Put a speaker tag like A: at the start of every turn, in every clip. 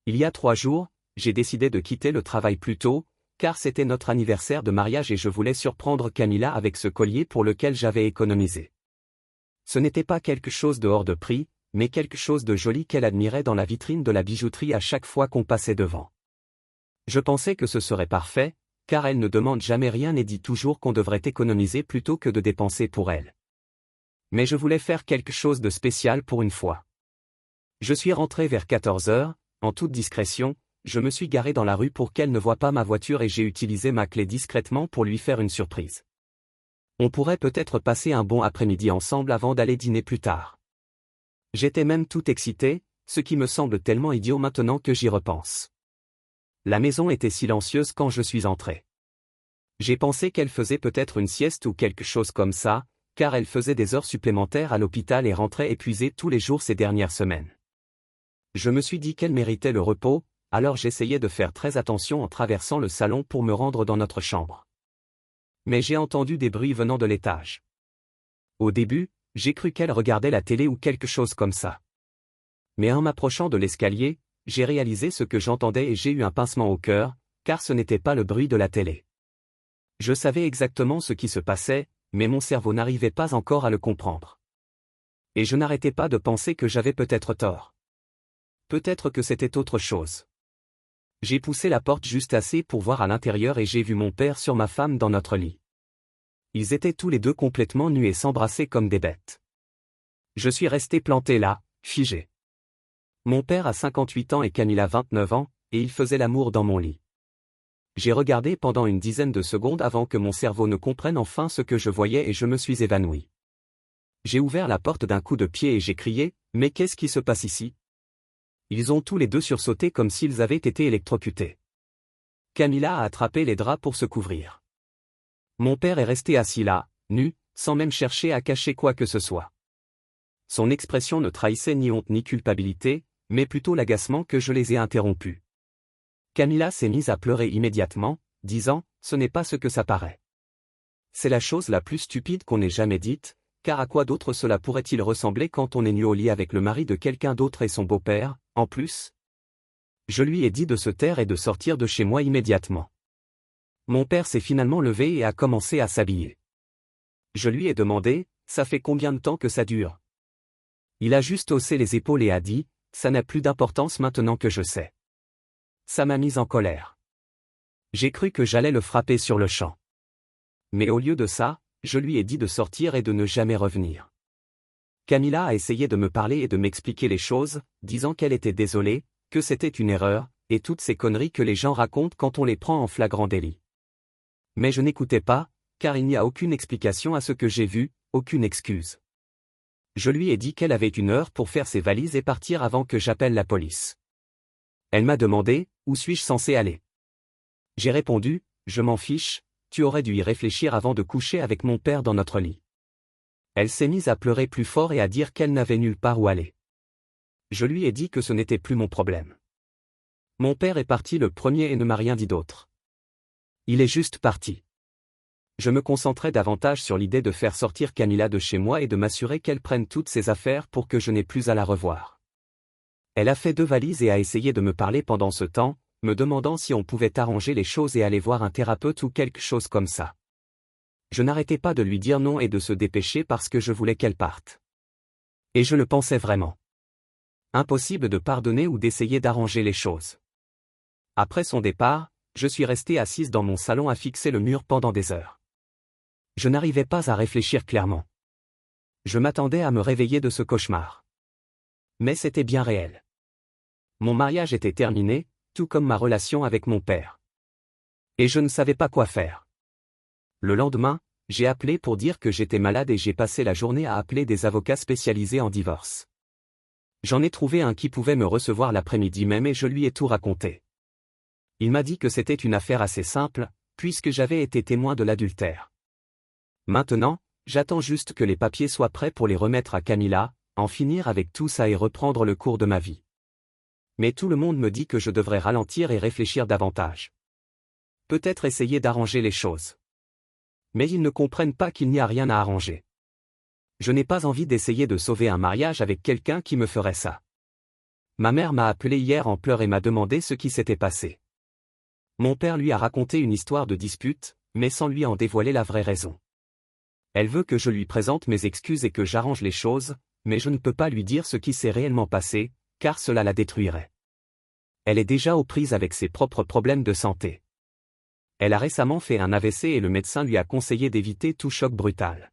A: Il y a 3 jours, j'ai décidé de quitter le travail plus tôt, car c'était notre anniversaire de mariage et je voulais surprendre Camilla avec ce collier pour lequel j'avais économisé. Ce n'était pas quelque chose de hors de prix, mais quelque chose de joli qu'elle admirait dans la vitrine de la bijouterie à chaque fois qu'on passait devant. Je pensais que ce serait parfait, car elle ne demande jamais rien et dit toujours qu'on devrait économiser plutôt que de dépenser pour elle. Mais je voulais faire quelque chose de spécial pour une fois. Je suis rentré vers 14 heures, en toute discrétion, je me suis garé dans la rue pour qu'elle ne voie pas ma voiture et j'ai utilisé ma clé discrètement pour lui faire une surprise. On pourrait peut-être passer un bon après-midi ensemble avant d'aller dîner plus tard. J'étais même tout excité, ce qui me semble tellement idiot maintenant que j'y repense. La maison était silencieuse quand je suis entré. J'ai pensé qu'elle faisait peut-être une sieste ou quelque chose comme ça, car elle faisait des heures supplémentaires à l'hôpital et rentrait épuisée tous les jours ces dernières semaines. Je me suis dit qu'elle méritait le repos, alors j'essayais de faire très attention en traversant le salon pour me rendre dans notre chambre. Mais j'ai entendu des bruits venant de l'étage. Au début, j'ai cru qu'elle regardait la télé ou quelque chose comme ça. Mais en m'approchant de l'escalier, j'ai réalisé ce que j'entendais et j'ai eu un pincement au cœur, car ce n'était pas le bruit de la télé. Je savais exactement ce qui se passait, mais mon cerveau n'arrivait pas encore à le comprendre. Et je n'arrêtais pas de penser que j'avais peut-être tort. Peut-être que c'était autre chose. J'ai poussé la porte juste assez pour voir à l'intérieur et j'ai vu mon père sur ma femme dans notre lit. Ils étaient tous les deux complètement nus et s'embrassaient comme des bêtes. Je suis resté planté là, figé. Mon père a 58 ans et Camilla 29 ans, et ils faisaient l'amour dans mon lit. J'ai regardé pendant une dizaine de secondes avant que mon cerveau ne comprenne enfin ce que je voyais et je me suis évanoui. J'ai ouvert la porte d'un coup de pied et j'ai crié, « Mais qu'est-ce qui se passe ici ?» Ils ont tous les deux sursauté comme s'ils avaient été électrocutés. Camilla a attrapé les draps pour se couvrir. Mon père est resté assis là, nu, sans même chercher à cacher quoi que ce soit. Son expression ne trahissait ni honte ni culpabilité, mais plutôt l'agacement que je les ai interrompus. Camilla s'est mise à pleurer immédiatement, disant « Ce n'est pas ce que ça paraît. » C'est la chose la plus stupide qu'on ait jamais dite, car à quoi d'autre cela pourrait-il ressembler quand on est nu au lit avec le mari de quelqu'un d'autre et son beau-père, en plus? Je lui ai dit de se taire et de sortir de chez moi immédiatement. Mon père s'est finalement levé et a commencé à s'habiller. Je lui ai demandé « Ça fait combien de temps que ça dure ?» Il a juste haussé les épaules et a dit « Ça n'a plus d'importance maintenant que je sais. » Ça m'a mise en colère. J'ai cru que j'allais le frapper sur le champ. Mais au lieu de ça, je lui ai dit de sortir et de ne jamais revenir. Camilla a essayé de me parler et de m'expliquer les choses, disant qu'elle était désolée, que c'était une erreur, et toutes ces conneries que les gens racontent quand on les prend en flagrant délit. Mais je n'écoutais pas, car il n'y a aucune explication à ce que j'ai vu, aucune excuse. Je lui ai dit qu'elle avait 1 heure pour faire ses valises et partir avant que j'appelle la police. Elle m'a demandé « Où suis-je censé aller ?» J'ai répondu « Je m'en fiche, tu aurais dû y réfléchir avant de coucher avec mon père dans notre lit. » Elle s'est mise à pleurer plus fort et à dire qu'elle n'avait nulle part où aller. Je lui ai dit que ce n'était plus mon problème. Mon père est parti le premier et ne m'a rien dit d'autre. Il est juste parti. Je me concentrais davantage sur l'idée de faire sortir Camilla de chez moi et de m'assurer qu'elle prenne toutes ses affaires pour que je n'ai plus à la revoir. Elle a fait 2 valises et a essayé de me parler pendant ce temps, me demandant si on pouvait arranger les choses et aller voir un thérapeute ou quelque chose comme ça. Je n'arrêtais pas de lui dire non et de se dépêcher parce que je voulais qu'elle parte. Et je le pensais vraiment. Impossible de pardonner ou d'essayer d'arranger les choses. Après son départ, je suis resté assise dans mon salon à fixer le mur pendant des heures. Je n'arrivais pas à réfléchir clairement. Je m'attendais à me réveiller de ce cauchemar. Mais c'était bien réel. Mon mariage était terminé, tout comme ma relation avec mon père. Et je ne savais pas quoi faire. Le lendemain, j'ai appelé pour dire que j'étais malade et j'ai passé la journée à appeler des avocats spécialisés en divorce. J'en ai trouvé un qui pouvait me recevoir l'après-midi même et je lui ai tout raconté. Il m'a dit que c'était une affaire assez simple, puisque j'avais été témoin de l'adultère. Maintenant, j'attends juste que les papiers soient prêts pour les remettre à Camilla, en finir avec tout ça et reprendre le cours de ma vie. Mais tout le monde me dit que je devrais ralentir et réfléchir davantage. Peut-être essayer d'arranger les choses. Mais ils ne comprennent pas qu'il n'y a rien à arranger. Je n'ai pas envie d'essayer de sauver un mariage avec quelqu'un qui me ferait ça. Ma mère m'a appelé hier en pleurs et m'a demandé ce qui s'était passé. Mon père lui a raconté une histoire de dispute, mais sans lui en dévoiler la vraie raison. Elle veut que je lui présente mes excuses et que j'arrange les choses, mais je ne peux pas lui dire ce qui s'est réellement passé, car cela la détruirait. Elle est déjà aux prises avec ses propres problèmes de santé. Elle a récemment fait un AVC et le médecin lui a conseillé d'éviter tout choc brutal.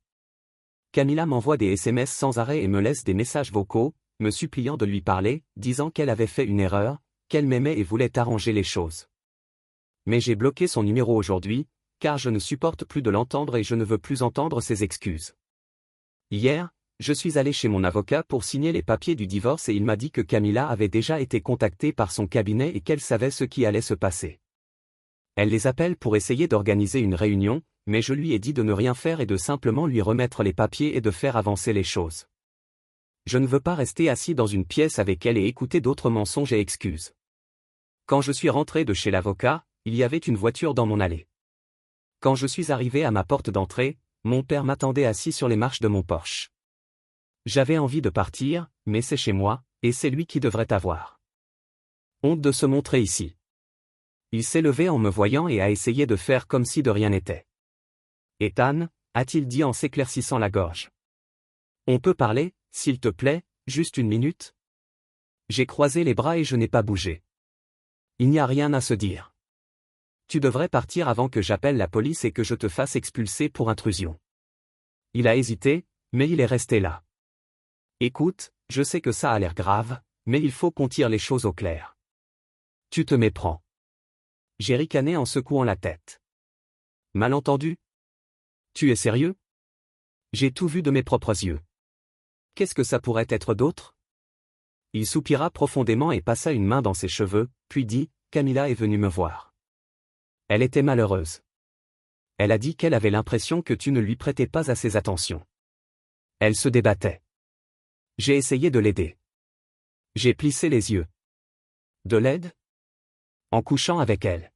A: Camilla m'envoie des SMS sans arrêt et me laisse des messages vocaux, me suppliant de lui parler, disant qu'elle avait fait une erreur, qu'elle m'aimait et voulait arranger les choses. Mais j'ai bloqué son numéro aujourd'hui, car je ne supporte plus de l'entendre et je ne veux plus entendre ses excuses. Hier, je suis allé chez mon avocat pour signer les papiers du divorce et il m'a dit que Camilla avait déjà été contactée par son cabinet et qu'elle savait ce qui allait se passer. Elle les appelle pour essayer d'organiser une réunion, mais je lui ai dit de ne rien faire et de simplement lui remettre les papiers et de faire avancer les choses. Je ne veux pas rester assis dans une pièce avec elle et écouter d'autres mensonges et excuses. Quand je suis rentré de chez l'avocat, il y avait une voiture dans mon allée. Quand je suis arrivé à ma porte d'entrée, mon père m'attendait assis sur les marches de mon Porsche. J'avais envie de partir, mais c'est chez moi, et c'est lui qui devrait avoir honte de se montrer ici. Il s'est levé en me voyant et a essayé de faire comme si de rien n'était. Ethan, a-t-il dit en s'éclaircissant la gorge. On peut parler, s'il te plaît, juste une minute? J'ai croisé les bras et je n'ai pas bougé. Il n'y a rien à se dire. Tu devrais partir avant que j'appelle la police et que je te fasse expulser pour intrusion. Il a hésité, mais il est resté là. Écoute, je sais que ça a l'air grave, mais il faut qu'on tire les choses au clair. Tu te méprends. J'ai ricané en secouant la tête. Malentendu? Tu es sérieux? J'ai tout vu de mes propres yeux. Qu'est-ce que ça pourrait être d'autre? Il soupira profondément et passa une main dans ses cheveux, puis dit, Camilla est venue me voir. Elle était malheureuse. Elle a dit qu'elle avait l'impression que tu ne lui prêtais pas assez attention. Elle se débattait. J'ai essayé de l'aider. J'ai plissé les yeux. De l'aide? En couchant avec elle.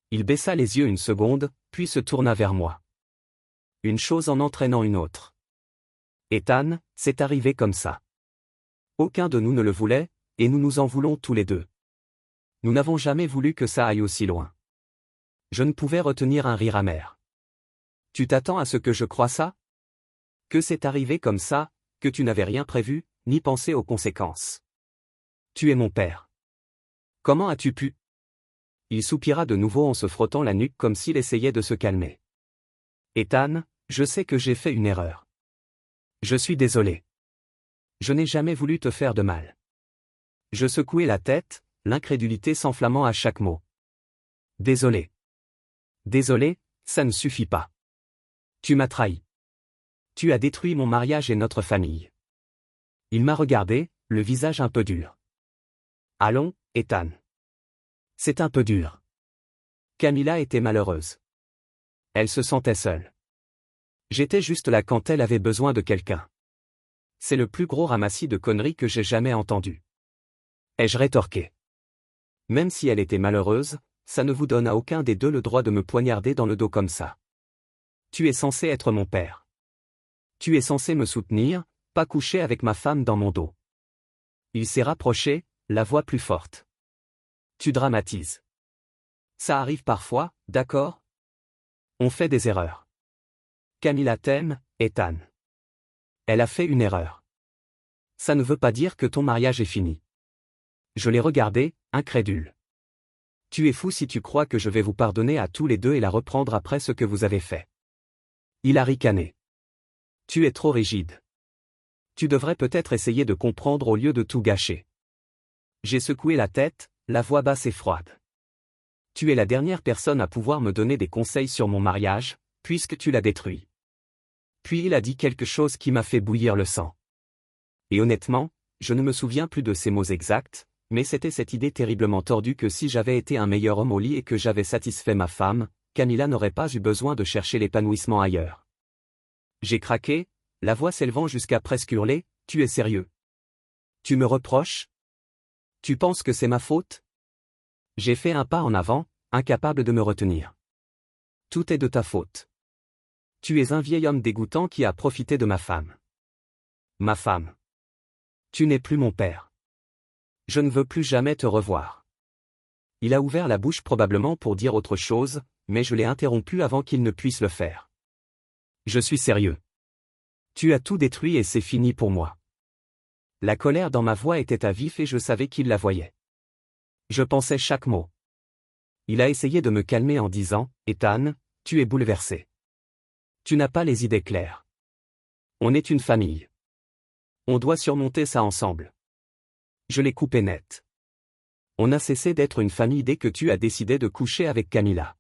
A: Il baissa les yeux une seconde, puis se tourna vers moi. Une chose en entraînant une autre. Ethan, c'est arrivé comme ça. Aucun de nous ne le voulait, et nous nous en voulons tous les deux. Nous n'avons jamais voulu que ça aille aussi loin. Je ne pouvais retenir un rire amer. Tu t'attends à ce que je croie ça? Que c'est arrivé comme ça, que tu n'avais rien prévu, ni pensé aux conséquences. Tu es mon père. Comment as-tu pu? Il soupira de nouveau en se frottant la nuque comme s'il essayait de se calmer. Ethan, je sais que j'ai fait une erreur. Je suis désolé. Je n'ai jamais voulu te faire de mal. Je secouai la tête, l'incrédulité s'enflammant à chaque mot. Désolé. Désolé, ça ne suffit pas. Tu m'as trahi. Tu as détruit mon mariage et notre famille. Il m'a regardé, le visage un peu dur. Allons, Ethan. C'est un peu dur. Camilla était malheureuse. Elle se sentait seule. J'étais juste là quand elle avait besoin de quelqu'un. C'est le plus gros ramassis de conneries que j'ai jamais entendu. Ai-je rétorqué. Même si elle était malheureuse, ça ne vous donne à aucun des deux le droit de me poignarder dans le dos comme ça. Tu es censé être mon père. Tu es censé me soutenir, pas coucher avec ma femme dans mon dos. Il s'est rapproché, la voix plus forte. Tu dramatises. Ça arrive parfois, d'accord? On fait des erreurs. Camilla t'aime, Ethan. Elle a fait une erreur. Ça ne veut pas dire que ton mariage est fini. Je l'ai regardé, incrédule. Tu es fou si tu crois que je vais vous pardonner à tous les deux et la reprendre après ce que vous avez fait. Il a ricané. Tu es trop rigide. Tu devrais peut-être essayer de comprendre au lieu de tout gâcher. J'ai secoué la tête, la voix basse et froide. Tu es la dernière personne à pouvoir me donner des conseils sur mon mariage, puisque tu l'as détruit. Puis il a dit quelque chose qui m'a fait bouillir le sang. Et honnêtement, je ne me souviens plus de ces mots exacts, mais c'était cette idée terriblement tordue que si j'avais été un meilleur homme au lit et que j'avais satisfait ma femme, Camilla n'aurait pas eu besoin de chercher l'épanouissement ailleurs. J'ai craqué, la voix s'élevant jusqu'à presque hurler, tu es sérieux? Tu me reproches? Tu penses que c'est ma faute? J'ai fait un pas en avant, incapable de me retenir. Tout est de ta faute. Tu es un vieil homme dégoûtant qui a profité de ma femme. Ma femme. Tu n'es plus mon père. Je ne veux plus jamais te revoir. Il a ouvert la bouche probablement pour dire autre chose, mais je l'ai interrompu avant qu'il ne puisse le faire. Je suis sérieux. Tu as tout détruit et c'est fini pour moi. La colère dans ma voix était à vif et je savais qu'il la voyait. Je pensais chaque mot. Il a essayé de me calmer en disant, « Ethan, tu es bouleversé. Tu n'as pas les idées claires. On est une famille. On doit surmonter ça ensemble. » Je l'ai coupé net. On a cessé d'être une famille dès que tu as décidé de coucher avec Camilla.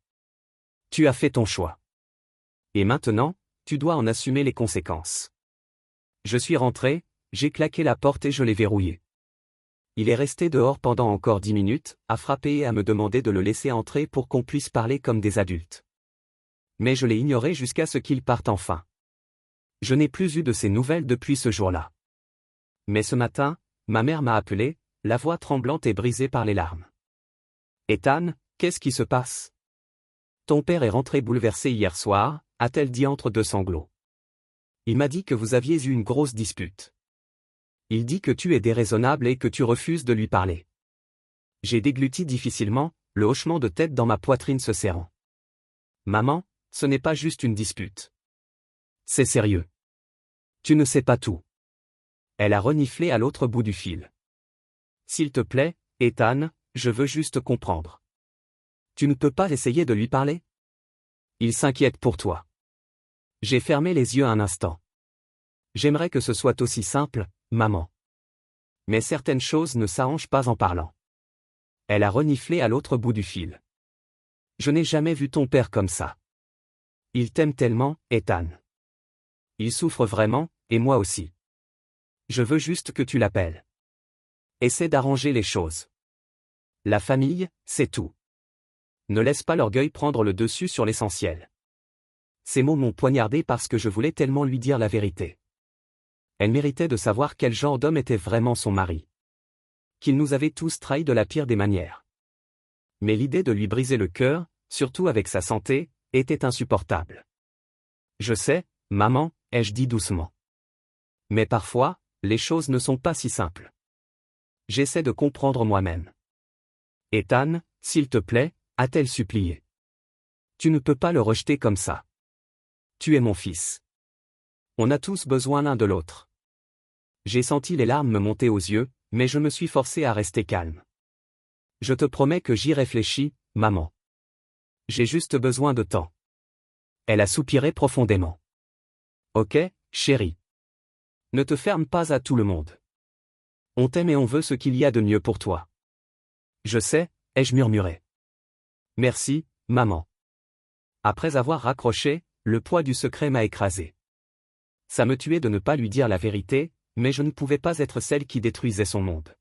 A: Tu as fait ton choix. Et maintenant, tu dois en assumer les conséquences. Je suis rentré, j'ai claqué la porte et je l'ai verrouillée. Il est resté dehors pendant encore 10 minutes, à frapper et à me demander de le laisser entrer pour qu'on puisse parler comme des adultes. Mais je l'ai ignoré jusqu'à ce qu'il parte enfin. Je n'ai plus eu de ses nouvelles depuis ce jour-là. Mais ce matin, ma mère m'a appelé, la voix tremblante et brisée par les larmes. « Ethan, qu'est-ce qui se passe? Ton père est rentré bouleversé hier soir, a-t-elle dit entre deux sanglots. Il m'a dit que vous aviez eu une grosse dispute. Il dit que tu es déraisonnable et que tu refuses de lui parler. » J'ai dégluti difficilement, le hochement de tête dans ma poitrine se serrant. « Maman, ce n'est pas juste une dispute. C'est sérieux. Tu ne sais pas tout. » Elle a reniflé à l'autre bout du fil. « S'il te plaît, Ethan, je veux juste comprendre. Tu ne peux pas essayer de lui parler? Il s'inquiète pour toi. » J'ai fermé les yeux un instant. J'aimerais que ce soit aussi simple, maman. Mais certaines choses ne s'arrangent pas en parlant. Elle a reniflé à l'autre bout du fil. Je n'ai jamais vu ton père comme ça. Il t'aime tellement, Ethan. Il souffre vraiment, et moi aussi. Je veux juste que tu l'appelles. Essaie d'arranger les choses. La famille, c'est tout. Ne laisse pas l'orgueil prendre le dessus sur l'essentiel. Ces mots m'ont poignardé parce que je voulais tellement lui dire la vérité. Elle méritait de savoir quel genre d'homme était vraiment son mari. Qu'il nous avait tous trahis de la pire des manières. Mais l'idée de lui briser le cœur, surtout avec sa santé, était insupportable. Je sais, maman, ai-je dit doucement. Mais parfois, les choses ne sont pas si simples. J'essaie de comprendre moi-même. Ethan, s'il te plaît, a-t-elle supplié. Tu ne peux pas le rejeter comme ça. Tu es mon fils. On a tous besoin l'un de l'autre. J'ai senti les larmes me monter aux yeux, mais je me suis forcé à rester calme. Je te promets que j'y réfléchis, maman. J'ai juste besoin de temps. Elle a soupiré profondément. Ok, chérie. Ne te ferme pas à tout le monde. On t'aime et on veut ce qu'il y a de mieux pour toi. Je sais, ai-je murmuré. Merci, maman. Après avoir raccroché, le poids du secret m'a écrasé. Ça me tuait de ne pas lui dire la vérité, mais je ne pouvais pas être celle qui détruisait son monde.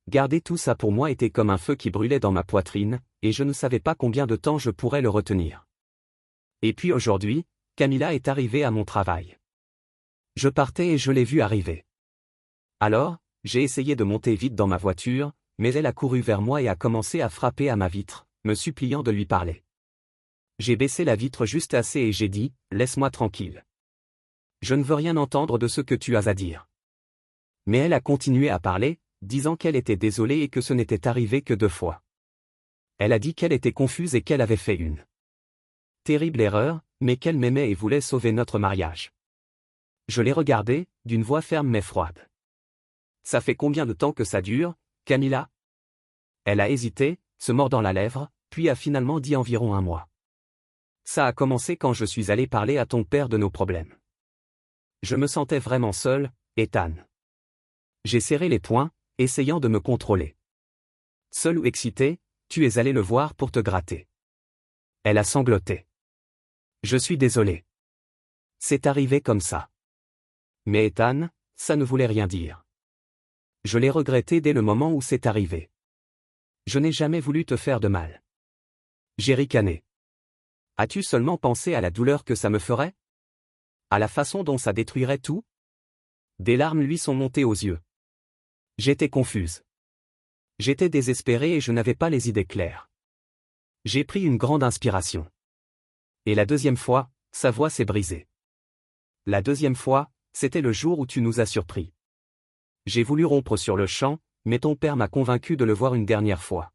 A: Garder tout ça pour moi était comme un feu qui brûlait dans ma poitrine, et je ne savais pas combien de temps je pourrais le retenir. Et puis aujourd'hui, Camilla est arrivée à mon travail. Je partais et je l'ai vue arriver. Alors, j'ai essayé de monter vite dans ma voiture, mais elle a couru vers moi et a commencé à frapper à ma vitre, me suppliant de lui parler. J'ai baissé la vitre juste assez et j'ai dit, « Laisse-moi tranquille. Je ne veux rien entendre de ce que tu as à dire. » Mais elle a continué à parler, disant qu'elle était désolée et que ce n'était arrivé que 2 fois. Elle a dit qu'elle était confuse et qu'elle avait fait une terrible erreur, mais qu'elle m'aimait et voulait sauver notre mariage. Je l'ai regardée, d'une voix ferme mais froide. « Ça fait combien de temps que ça dure, Camilla ?» Elle a hésité, se mordant la lèvre, puis a finalement dit environ 1 mois. Ça a commencé quand je suis allé parler à ton père de nos problèmes. Je me sentais vraiment seul, Ethan. J'ai serré les poings, essayant de me contrôler. Seul ou excité, tu es allé le voir pour te gratter. Elle a sangloté. Je suis désolé. C'est arrivé comme ça. Mais Ethan, ça ne voulait rien dire. Je l'ai regretté dès le moment où c'est arrivé. Je n'ai jamais voulu te faire de mal. J'ai ricané. As-tu seulement pensé à la douleur que ça me ferait? À la façon dont ça détruirait tout? Des larmes lui sont montées aux yeux. J'étais confuse. J'étais désespéré et je n'avais pas les idées claires. J'ai pris une grande inspiration. Et la deuxième fois, sa voix s'est brisée. La deuxième fois, c'était le jour où tu nous as surpris. J'ai voulu rompre sur le champ, mais ton père m'a convaincu de le voir une dernière fois.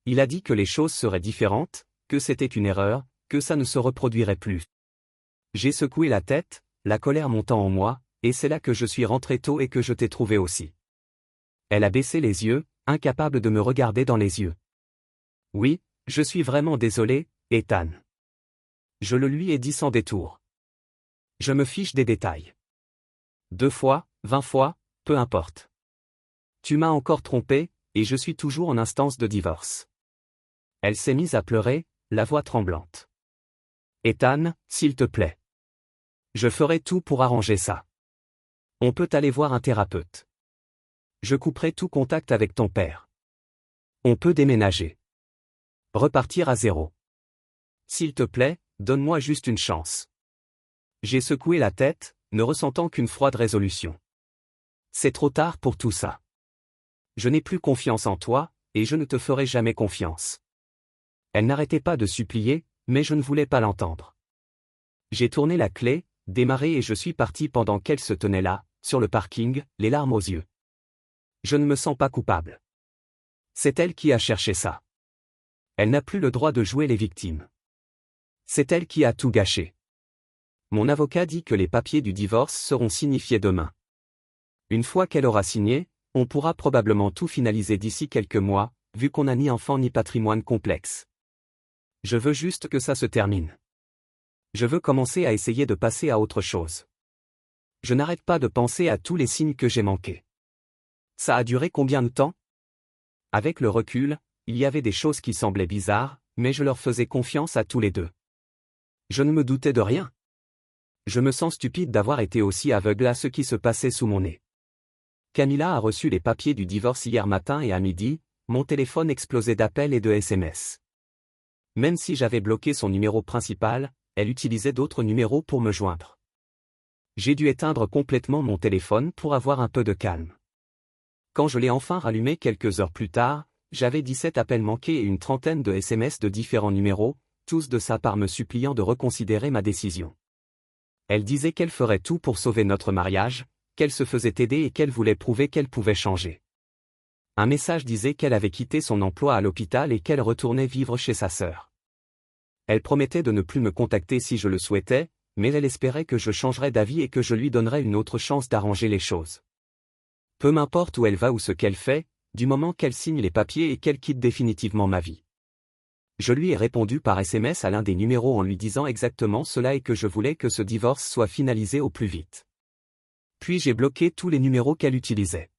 A: Il a dit que les choses seraient différentes, que c'était une erreur, que ça ne se reproduirait plus. J'ai secoué la tête, la colère montant en moi, et c'est là que je suis rentré tôt et que je t'ai trouvé aussi. Elle a baissé les yeux, incapable de me regarder dans les yeux. Oui, je suis vraiment désolé, Ethan. Je le lui ai dit sans détour. Je me fiche des détails. 2 fois, 20 fois, peu importe. Tu m'as encore trompé, et je suis toujours en instance de divorce. Elle s'est mise à pleurer, la voix tremblante. Ethan, s'il te plaît. Je ferai tout pour arranger ça. On peut aller voir un thérapeute. Je couperai tout contact avec ton père. On peut déménager. Repartir à zéro. S'il te plaît, donne-moi juste une chance. J'ai secoué la tête, ne ressentant qu'une froide résolution. C'est trop tard pour tout ça. Je n'ai plus confiance en toi, et je ne te ferai jamais confiance. Elle n'arrêtait pas de supplier, mais je ne voulais pas l'entendre. J'ai tourné la clé, démarré et je suis parti pendant qu'elle se tenait là, sur le parking, les larmes aux yeux. Je ne me sens pas coupable. C'est elle qui a cherché ça. Elle n'a plus le droit de jouer les victimes. C'est elle qui a tout gâché. Mon avocat dit que les papiers du divorce seront signifiés demain. Une fois qu'elle aura signé, on pourra probablement tout finaliser d'ici quelques mois, vu qu'on n'a ni enfant ni patrimoine complexe. Je veux juste que ça se termine. Je veux commencer à essayer de passer à autre chose. Je n'arrête pas de penser à tous les signes que j'ai manqués. Ça a duré combien de temps? Avec le recul, il y avait des choses qui semblaient bizarres, mais je leur faisais confiance à tous les deux. Je ne me doutais de rien. Je me sens stupide d'avoir été aussi aveugle à ce qui se passait sous mon nez. Camilla a reçu les papiers du divorce hier matin et à midi, mon téléphone explosait d'appels et de SMS. Même si j'avais bloqué son numéro principal, elle utilisait d'autres numéros pour me joindre. J'ai dû éteindre complètement mon téléphone pour avoir un peu de calme. Quand je l'ai enfin rallumé quelques heures plus tard, j'avais 17 appels manqués et une trentaine de SMS de différents numéros, tous de sa part me suppliant de reconsidérer ma décision. Elle disait qu'elle ferait tout pour sauver notre mariage, qu'elle se faisait aider et qu'elle voulait prouver qu'elle pouvait changer. Un message disait qu'elle avait quitté son emploi à l'hôpital et qu'elle retournait vivre chez sa sœur. Elle promettait de ne plus me contacter si je le souhaitais, mais elle espérait que je changerais d'avis et que je lui donnerais une autre chance d'arranger les choses. Peu m'importe où elle va ou ce qu'elle fait, du moment qu'elle signe les papiers et qu'elle quitte définitivement ma vie. Je lui ai répondu par SMS à l'un des numéros en lui disant exactement cela et que je voulais que ce divorce soit finalisé au plus vite. Puis j'ai bloqué tous les numéros qu'elle utilisait.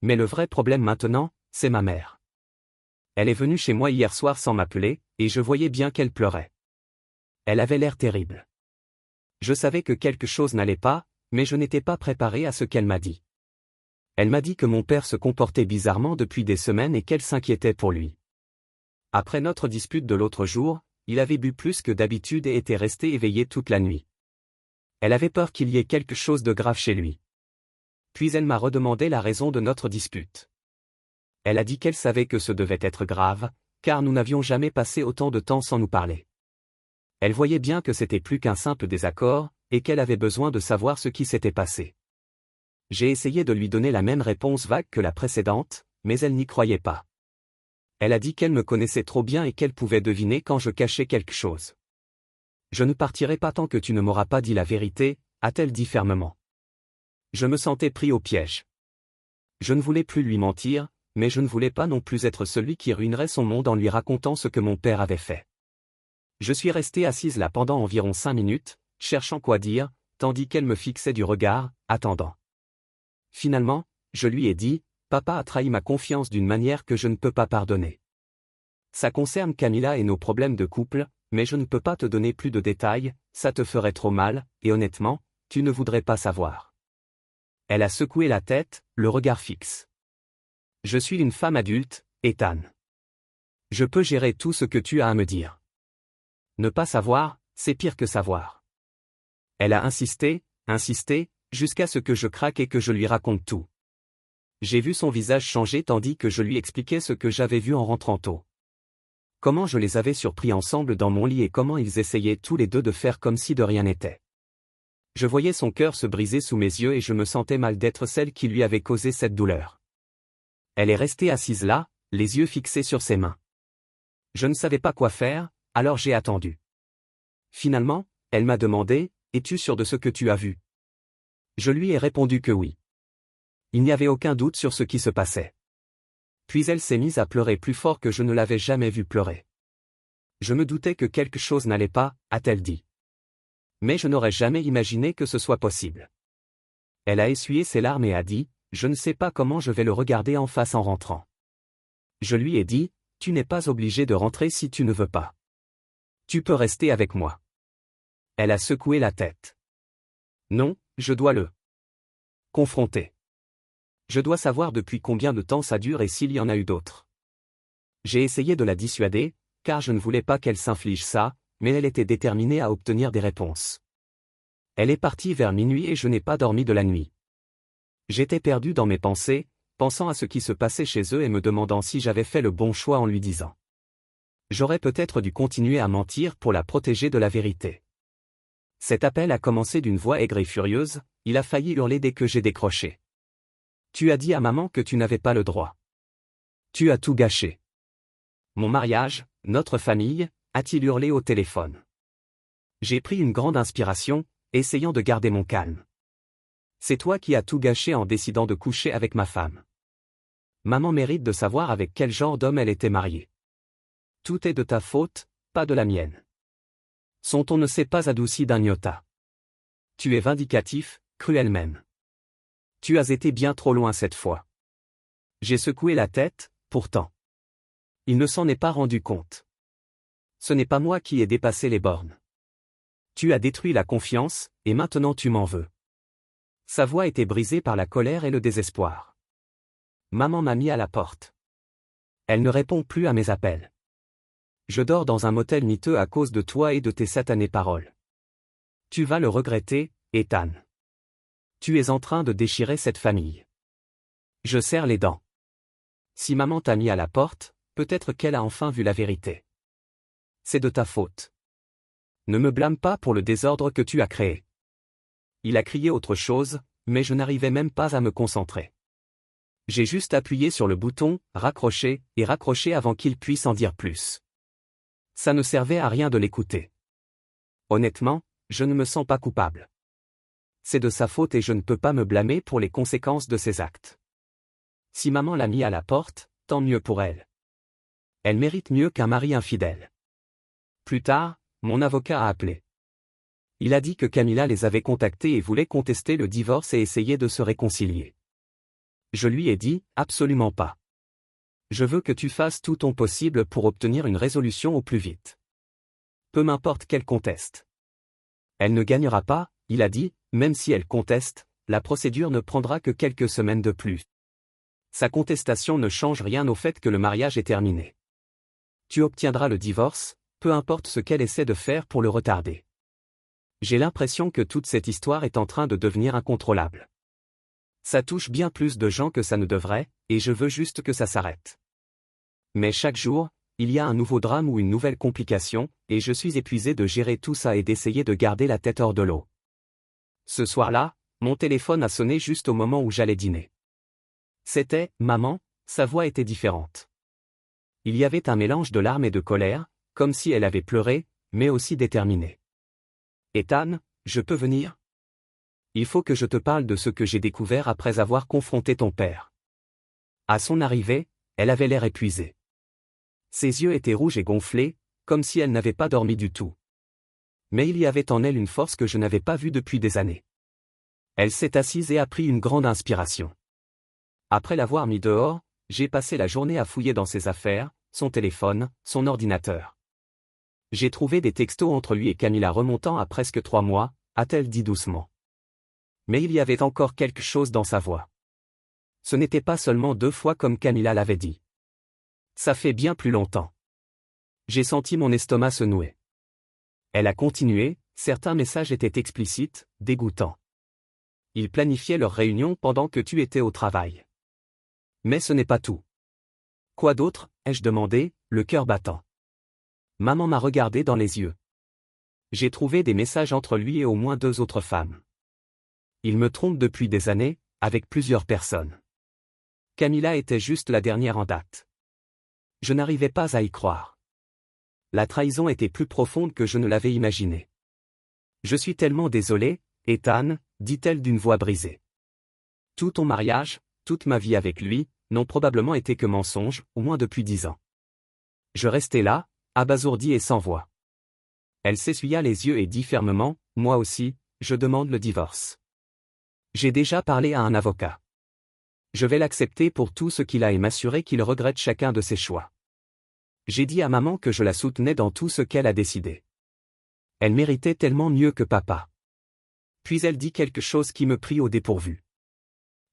A: Mais le vrai problème maintenant, c'est ma mère. Elle est venue chez moi hier soir sans m'appeler, et je voyais bien qu'elle pleurait. Elle avait l'air terrible. Je savais que quelque chose n'allait pas, mais je n'étais pas préparé à ce qu'elle m'a dit. Elle m'a dit que mon père se comportait bizarrement depuis des semaines et qu'elle s'inquiétait pour lui. Après notre dispute de l'autre jour, il avait bu plus que d'habitude et était resté éveillé toute la nuit. Elle avait peur qu'il y ait quelque chose de grave chez lui. Puis elle m'a redemandé la raison de notre dispute. Elle a dit qu'elle savait que ce devait être grave, car nous n'avions jamais passé autant de temps sans nous parler. Elle voyait bien que c'était plus qu'un simple désaccord, et qu'elle avait besoin de savoir ce qui s'était passé. J'ai essayé de lui donner la même réponse vague que la précédente, mais elle n'y croyait pas. Elle a dit qu'elle me connaissait trop bien et qu'elle pouvait deviner quand je cachais quelque chose. Je ne partirai pas tant que tu ne m'auras pas dit la vérité, a-t-elle dit fermement. Je me sentais pris au piège. Je ne voulais plus lui mentir, mais je ne voulais pas non plus être celui qui ruinerait son monde en lui racontant ce que mon père avait fait. Je suis resté assise là pendant environ 5 minutes, cherchant quoi dire, tandis qu'elle me fixait du regard, attendant. Finalement, je lui ai dit, « Papa a trahi ma confiance d'une manière que je ne peux pas pardonner. Ça concerne Camilla et nos problèmes de couple, mais je ne peux pas te donner plus de détails, ça te ferait trop mal, et honnêtement, tu ne voudrais pas savoir. » Elle a secoué la tête, le regard fixe. « Je suis une femme adulte, Ethan. Je peux gérer tout ce que tu as à me dire. Ne pas savoir, c'est pire que savoir. » Elle a insisté, jusqu'à ce que je craque et que je lui raconte tout. J'ai vu son visage changer tandis que je lui expliquais ce que j'avais vu en rentrant tôt. Comment je les avais surpris ensemble dans mon lit et comment ils essayaient tous les deux de faire comme si de rien n'était. Je voyais son cœur se briser sous mes yeux et je me sentais mal d'être celle qui lui avait causé cette douleur. Elle est restée assise là, les yeux fixés sur ses mains. Je ne savais pas quoi faire, alors j'ai attendu. Finalement, elle m'a demandé, « Es-tu sûr de ce que tu as vu ?» Je lui ai répondu que oui. Il n'y avait aucun doute sur ce qui se passait. Puis elle s'est mise à pleurer plus fort que je ne l'avais jamais vue pleurer. Je me doutais que quelque chose n'allait pas, a-t-elle dit. Mais je n'aurais jamais imaginé que ce soit possible. Elle a essuyé ses larmes et a dit, « Je ne sais pas comment je vais le regarder en face en rentrant. » Je lui ai dit, « Tu n'es pas obligé de rentrer si tu ne veux pas. Tu peux rester avec moi. » Elle a secoué la tête. « Non, je dois le confronter. Je dois savoir depuis combien de temps ça dure et s'il y en a eu d'autres. » J'ai essayé de la dissuader, car je ne voulais pas qu'elle s'inflige ça, mais elle était déterminée à obtenir des réponses. Elle est partie vers minuit et je n'ai pas dormi de la nuit. J'étais perdu dans mes pensées, pensant à ce qui se passait chez eux et me demandant si j'avais fait le bon choix en lui disant. J'aurais peut-être dû continuer à mentir pour la protéger de la vérité. Cet appel a commencé d'une voix aigre et furieuse, il a failli hurler dès que j'ai décroché. Tu as dit à maman que tu n'avais pas le droit. Tu as tout gâché. Mon mariage, notre famille, a-t-il hurlé au téléphone. J'ai pris une grande inspiration, essayant de garder mon calme. C'est toi qui as tout gâché en décidant de coucher avec ma femme. Maman mérite de savoir avec quel genre d'homme elle était mariée. Tout est de ta faute, pas de la mienne. Son ton ne s'est pas adouci d'un iota. Tu es vindicatif, cruel même. Tu as été bien trop loin cette fois. J'ai secoué la tête, pourtant. Il ne s'en est pas rendu compte. Ce n'est pas moi qui ai dépassé les bornes. Tu as détruit la confiance, et maintenant tu m'en veux. Sa voix était brisée par la colère et le désespoir. Maman m'a mis à la porte. Elle ne répond plus à mes appels. Je dors dans un motel miteux à cause de toi et de tes satanées paroles. Tu vas le regretter, Ethan. Tu es en train de déchirer cette famille. Je serre les dents. Si maman t'a mis à la porte, peut-être qu'elle a enfin vu la vérité. C'est de ta faute. Ne me blâme pas pour le désordre que tu as créé. Il a crié autre chose, mais je n'arrivais même pas à me concentrer. J'ai juste appuyé sur le bouton « Raccrocher » et raccroché avant qu'il puisse en dire plus. Ça ne servait à rien de l'écouter. Honnêtement, je ne me sens pas coupable. C'est de sa faute et je ne peux pas me blâmer pour les conséquences de ses actes. Si maman l'a mis à la porte, tant mieux pour elle. Elle mérite mieux qu'un mari infidèle. Plus tard, mon avocat a appelé. Il a dit que Camilla les avait contactés et voulait contester le divorce et essayer de se réconcilier. Je lui ai dit, absolument pas. Je veux que tu fasses tout ton possible pour obtenir une résolution au plus vite. Peu m'importe qu'elle conteste. Elle ne gagnera pas, il a dit, même si elle conteste, la procédure ne prendra que quelques semaines de plus. Sa contestation ne change rien au fait que le mariage est terminé. Tu obtiendras le divorce, peu importe ce qu'elle essaie de faire pour le retarder. J'ai l'impression que toute cette histoire est en train de devenir incontrôlable. Ça touche bien plus de gens que ça ne devrait, et je veux juste que ça s'arrête. Mais chaque jour, il y a un nouveau drame ou une nouvelle complication, et je suis épuisé de gérer tout ça et d'essayer de garder la tête hors de l'eau. Ce soir-là, mon téléphone a sonné juste au moment où j'allais dîner. C'était « Maman », sa voix était différente. Il y avait un mélange de larmes et de colère, comme si elle avait pleuré, mais aussi déterminée. Ethan, je peux venir ? Il faut que je te parle de ce que j'ai découvert après avoir confronté ton père. À son arrivée, elle avait l'air épuisée. Ses yeux étaient rouges et gonflés, comme si elle n'avait pas dormi du tout. Mais il y avait en elle une force que je n'avais pas vue depuis des années. Elle s'est assise et a pris une grande inspiration. Après l'avoir mis dehors, j'ai passé la journée à fouiller dans ses affaires, son téléphone, son ordinateur. J'ai trouvé des textos entre lui et Camilla remontant à presque 3 mois, a-t-elle dit doucement. Mais il y avait encore quelque chose dans sa voix. Ce n'était pas seulement 2 fois comme Camilla l'avait dit. Ça fait bien plus longtemps. J'ai senti mon estomac se nouer. Elle a continué, certains messages étaient explicites, dégoûtants. Ils planifiaient leur réunion pendant que tu étais au travail. Mais ce n'est pas tout. Quoi d'autre, ai-je demandé, le cœur battant. Maman m'a regardé dans les yeux. J'ai trouvé des messages entre lui et au moins 2 autres femmes. Il me trompe depuis des années, avec plusieurs personnes. Camilla était juste la dernière en date. Je n'arrivais pas à y croire. La trahison était plus profonde que je ne l'avais imaginé. Je suis tellement désolé, Ethan, dit-elle d'une voix brisée. Tout ton mariage, toute ma vie avec lui, n'ont probablement été que mensonges, au moins depuis 10 ans. Je restais là, abasourdi et sans voix. Elle s'essuya les yeux et dit fermement, moi aussi, je demande le divorce. J'ai déjà parlé à un avocat. Je vais l'accepter pour tout ce qu'il a et m'assurer qu'il regrette chacun de ses choix. J'ai dit à maman que je la soutenais dans tout ce qu'elle a décidé. Elle méritait tellement mieux que papa. Puis elle dit quelque chose qui me prit au dépourvu.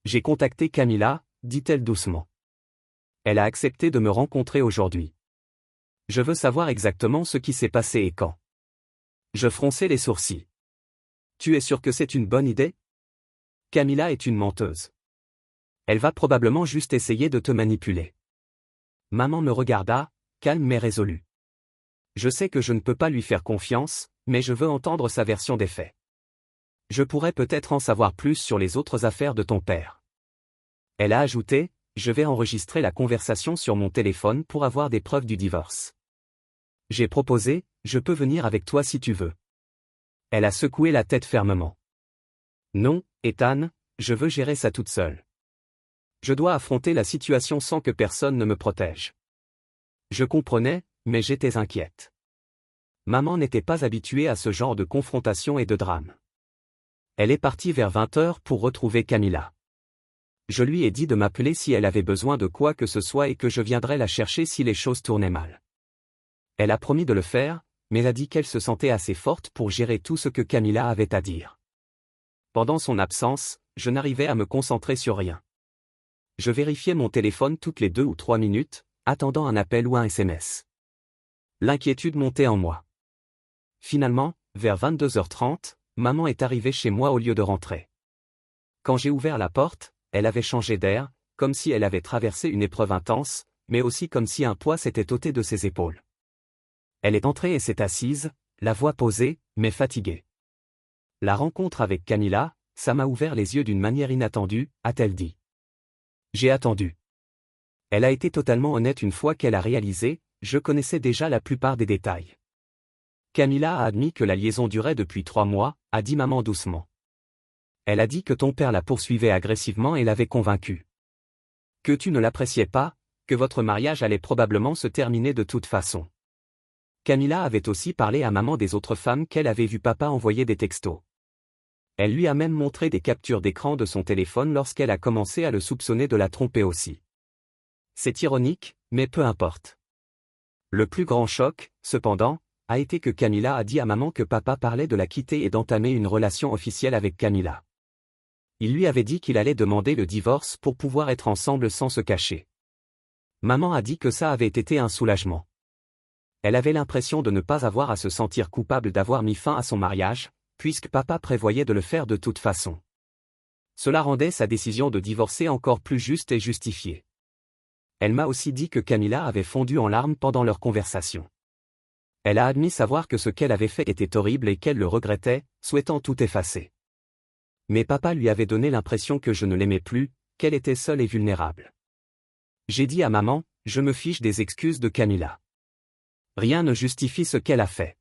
A: J'ai contacté Camilla, dit-elle doucement. Elle a accepté de me rencontrer aujourd'hui. Je veux savoir exactement ce qui s'est passé et quand. Je fronçai les sourcils. Tu es sûr que c'est une bonne idée? Camilla est une menteuse. Elle va probablement juste essayer de te manipuler. Maman me regarda, calme mais résolue. Je sais que je ne peux pas lui faire confiance, mais je veux entendre sa version des faits. Je pourrais peut-être en savoir plus sur les autres affaires de ton père. Elle a ajouté, je vais enregistrer la conversation sur mon téléphone pour avoir des preuves du divorce. J'ai proposé, je peux venir avec toi si tu veux. Elle a secoué la tête fermement. Non, Ethan, je veux gérer ça toute seule. Je dois affronter la situation sans que personne ne me protège. Je comprenais, mais j'étais inquiète. Maman n'était pas habituée à ce genre de confrontation et de drame. Elle est partie vers 20h pour retrouver Camilla. Je lui ai dit de m'appeler si elle avait besoin de quoi que ce soit et que je viendrais la chercher si les choses tournaient mal. Elle a promis de le faire, mais a dit qu'elle se sentait assez forte pour gérer tout ce que Camilla avait à dire. Pendant son absence, je n'arrivais à me concentrer sur rien. Je vérifiais mon téléphone toutes les 2 ou 3 minutes, attendant un appel ou un SMS. L'inquiétude montait en moi. Finalement, vers 22h30, maman est arrivée chez moi au lieu de rentrer. Quand j'ai ouvert la porte, elle avait changé d'air, comme si elle avait traversé une épreuve intense, mais aussi comme si un poids s'était ôté de ses épaules. Elle est entrée et s'est assise, la voix posée, mais fatiguée. La rencontre avec Camilla, ça m'a ouvert les yeux d'une manière inattendue, a-t-elle dit. J'ai attendu. Elle a été totalement honnête une fois qu'elle a réalisé, je connaissais déjà la plupart des détails. Camilla a admis que la liaison durait depuis 3 mois, a dit maman doucement. Elle a dit que ton père la poursuivait agressivement et l'avait convaincue. Que tu ne l'appréciais pas, que votre mariage allait probablement se terminer de toute façon. Camilla avait aussi parlé à maman des autres femmes qu'elle avait vu papa envoyer des textos. Elle lui a même montré des captures d'écran de son téléphone lorsqu'elle a commencé à le soupçonner de la tromper aussi. C'est ironique, mais peu importe. Le plus grand choc, cependant, a été que Camilla a dit à maman que papa parlait de la quitter et d'entamer une relation officielle avec Camilla. Il lui avait dit qu'il allait demander le divorce pour pouvoir être ensemble sans se cacher. Maman a dit que ça avait été un soulagement. Elle avait l'impression de ne pas avoir à se sentir coupable d'avoir mis fin à son mariage, puisque papa prévoyait de le faire de toute façon. Cela rendait sa décision de divorcer encore plus juste et justifiée. Elle m'a aussi dit que Camilla avait fondu en larmes pendant leur conversation. Elle a admis savoir que ce qu'elle avait fait était horrible et qu'elle le regrettait, souhaitant tout effacer. Mais papa lui avait donné l'impression que je ne l'aimais plus, qu'elle était seule et vulnérable. J'ai dit à maman, je me fiche des excuses de Camilla. Rien ne justifie ce qu'elle a fait.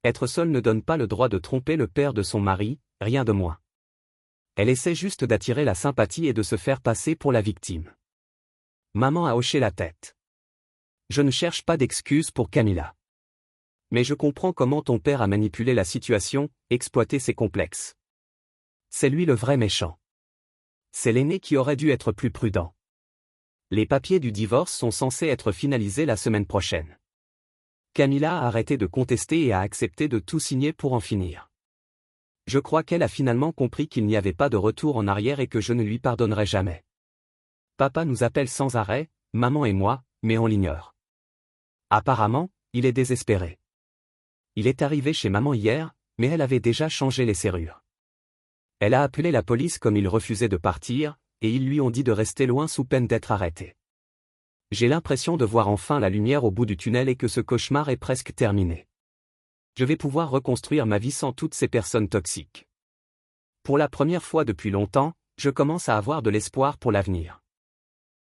A: Être seule ne donne pas le droit de tromper le père de son mari, rien de moins. Elle essaie juste d'attirer la sympathie et de se faire passer pour la victime. Maman a hoché la tête. Je ne cherche pas d'excuses pour Camilla. Mais je comprends comment ton père a manipulé la situation, exploité ses complexes. C'est lui le vrai méchant. C'est l'aîné qui aurait dû être plus prudent. Les papiers du divorce sont censés être finalisés la semaine prochaine. Camilla a arrêté de contester et a accepté de tout signer pour en finir. Je crois qu'elle a finalement compris qu'il n'y avait pas de retour en arrière et que je ne lui pardonnerai jamais. Papa nous appelle sans arrêt, maman et moi, mais on l'ignore. Apparemment, il est désespéré. Il est arrivé chez maman hier, mais elle avait déjà changé les serrures. Elle a appelé la police comme il refusait de partir, et ils lui ont dit de rester loin sous peine d'être arrêté. J'ai l'impression de voir enfin la lumière au bout du tunnel et que ce cauchemar est presque terminé. Je vais pouvoir reconstruire ma vie sans toutes ces personnes toxiques. Pour la première fois depuis longtemps, je commence à avoir de l'espoir pour l'avenir.